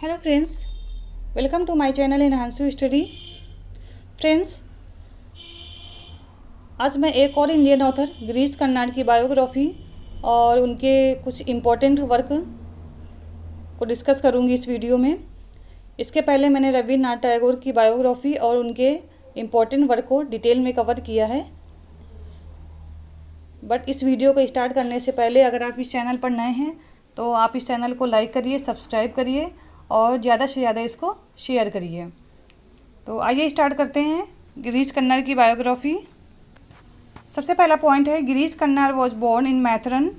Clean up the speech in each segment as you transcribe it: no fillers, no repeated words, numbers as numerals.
Hello friends, welcome to my channel enhance you study. Friends, आज मैं एक और इंडियन ऑथर गिरीश कर्नाड की बायोग्राफी और उनके कुछ इम्पोर्टेंट वर्क को डिस्कस करूंगी इस वीडियो में। इसके पहले मैंने रवींद्रनाथ टैगोर की बायोग्राफी और उनके इम्पोर्टेंट वर्क को डिटेल में कवर किया है। बट इस वीडियो को स्टार्ट करने से पहले अगर आप इस चैनल पर नए हैं तो आप इस चैनल को लाइक करिए, सब्सक्राइब करिए और ज़्यादा से ज़्यादा इसको शेयर करिए। तो आइए स्टार्ट करते हैं गिरीश कर्नाड की बायोग्राफी। सबसे पहला पॉइंट है, Girish Karnad was born in Matheran,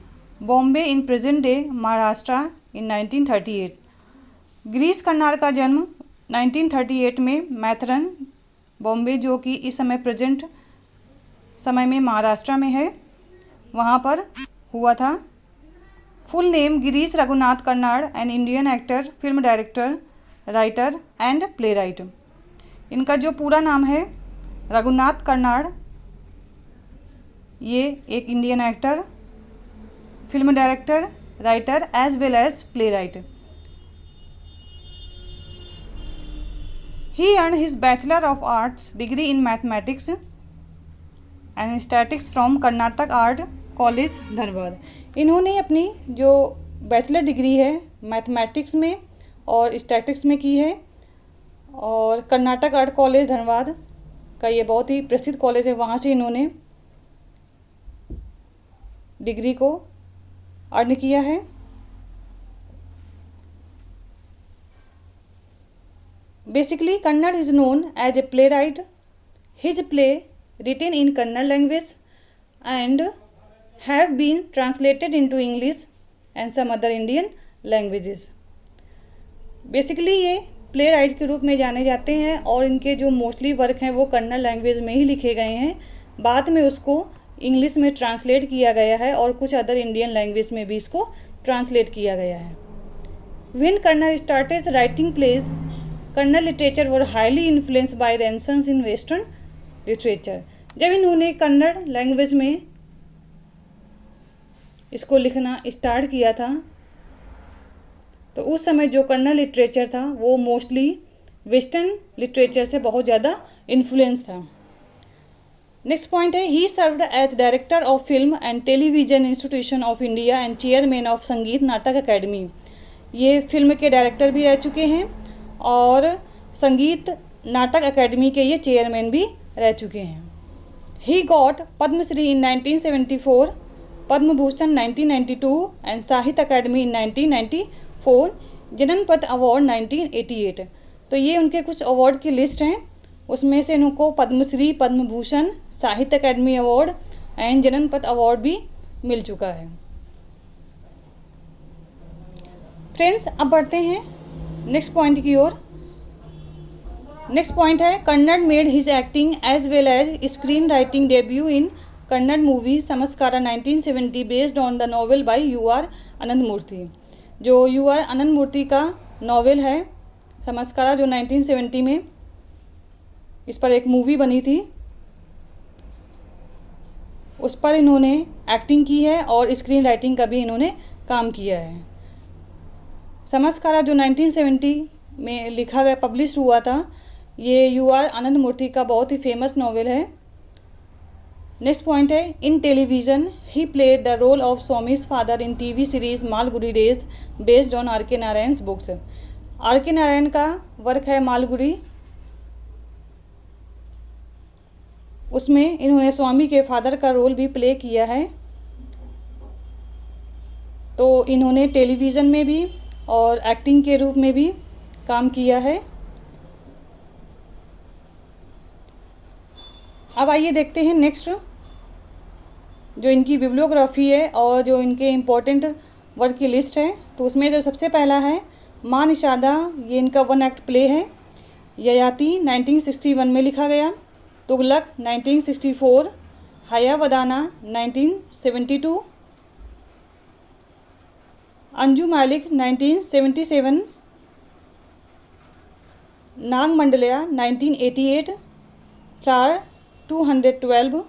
Bombay in present day Maharashtra in 1938। Girish Karnad का जन्म 1938 में मैथरन, बॉम्बे, जो कि इस समय प्रेजेंट समय में महाराष्ट्र में है, वहाँ पर हुआ था। Full name Girish Raghunath Karnad, an Indian actor, film director, writer and playwright. इनका जो पूरा नाम है रघुनाथ कर्नाड, ये एक Indian actor, film director, writer as well as playwright. He earn his bachelor of arts degree in mathematics and statics from Karnataka art college Dhanbad. इन्होंने अपनी जो बैचलर डिग्री है मैथमेटिक्स में और स्टैटिक्स में की है और कर्नाटक आर्ट कॉलेज धनबाद का ये बहुत ही प्रसिद्ध कॉलेज है, वहाँ से इन्होंने डिग्री को अर्न किया है। Basically Kannada is known as a playwright. His play written in Kannada language and have been translated into English and some other Indian languages. Basically ये प्ले राइट के रूप में जाने जाते हैं और इनके जो मोस्टली वर्क हैं वो कन्नड़ लैंग्वेज में ही लिखे गए हैं। बाद में उसको इंग्लिश में ट्रांसलेट किया गया है और कुछ अदर इंडियन लैंग्वेज में भी इसको ट्रांसलेट किया गया है। When Kannada started writing plays, Kannada literature were highly influenced by Renaissance in Western literature. जब इन्होंने कन्नड़ लैंग्वेज में इसको लिखना स्टार्ट किया था तो उस समय जो कन्नड़ लिटरेचर था वो मोस्टली वेस्टर्न लिटरेचर से बहुत ज़्यादा इन्फ्लुएंस था। नेक्स्ट पॉइंट है, he served as director of film and television institution of India and chairman of Sangeet Natak academy. ये फिल्म के डायरेक्टर भी रह चुके हैं और संगीत नाटक अकेडमी के ये चेयरमैन भी रह चुके हैं। He got Padmashri in 1974, Padma Bhushan 1992 and Sahitya academy in 1994, Jnanpith award 1988। तो ये उनके कुछ अवार्ड की लिस्ट हैं, उसमें से इनको पद्मश्री, पद्म भूषण, साहित्य अकेडमी अवार्ड एंड जननपथ अवार्ड भी मिल चुका है। फ्रेंड्स, अब बढ़ते हैं नेक्स्ट पॉइंट की ओर। नेक्स्ट पॉइंट है, Karnad made his acting as well as screen writing debut in Kannada movie Samskara 1970 based on the novel by U R. Ananthamurthy. जो यू.आर. आनंदमूर्ति का नॉवेल है समस्कारा, जो 1970 में इस पर एक मूवी बनी थी, उस पर इन्होंने एक्टिंग की है और स्क्रीन राइटिंग का भी इन्होंने काम किया है। समस्कारा जो 1970 में लिखा गया, पब्लिश हुआ था, ये यू.आर. आनंदमूर्ति का बहुत ही फेमस नॉवेल है। नेक्स्ट पॉइंट है, in television he played the role of Swami's father in TV series Malgudi days based on R K. Narayan books. R K. Narayan का वर्क है मालगुडी, उसमें इन्होंने स्वामी के फादर का रोल भी प्ले किया है। तो इन्होंने टेलीविज़न में भी और एक्टिंग के रूप में भी काम किया है। अब आइए देखते हैं नेक्स्ट जो इनकी बिब्लियोग्राफी है और जो इनके इम्पोर्टेंट वर्क की लिस्ट है। तो उसमें जो सबसे पहला है माँ निषादा, ये इनका 1 एक्ट प्ले है। ययाति 1961 में लिखा गया, तुगलक 1964, हयावदाना 1972, अंजू मालिक 1977, नाग मंडलिया 1988, फ्लावर 212,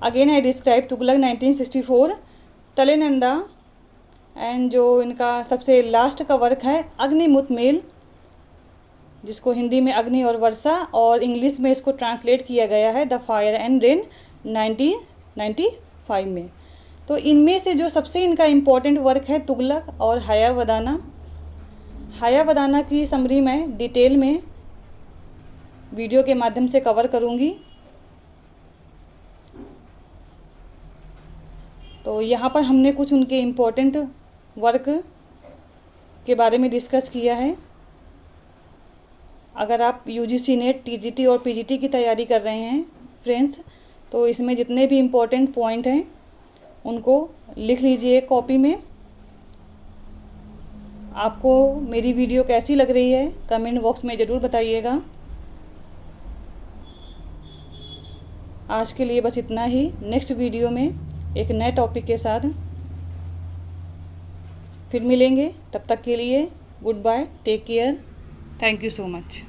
अगेन आई डिस्क्राइब तुगलक 1964, तलेनंदा एंड जो इनका सबसे लास्ट का वर्क है अग्निमुत मेल, जिसको हिंदी में अग्नि और वर्षा और इंग्लिश में इसको ट्रांसलेट किया गया है द फायर एंड रेन 1995 में। तो इनमें से जो सबसे इनका इम्पोर्टेंट वर्क है तुगलक और हयावदाना। हयावदाना की समरी मैं डिटेल में वीडियो के माध्यम से कवर करूँगी। तो यहाँ पर हमने कुछ उनके इम्पोर्टेंट वर्क के बारे में डिस्कस किया है। अगर आप यूजीसी नेट, टीजीटी और पीजीटी की तैयारी कर रहे हैं फ्रेंड्स, तो इसमें जितने भी इम्पोर्टेंट पॉइंट हैं उनको लिख लीजिए कॉपी में। आपको मेरी वीडियो कैसी लग रही है कमेंट बॉक्स में ज़रूर बताइएगा। आज के लिए बस इतना ही। नेक्स्ट वीडियो में एक नए टॉपिक के साथ फिर मिलेंगे। तब तक के लिए goodbye, take care, thank you so much.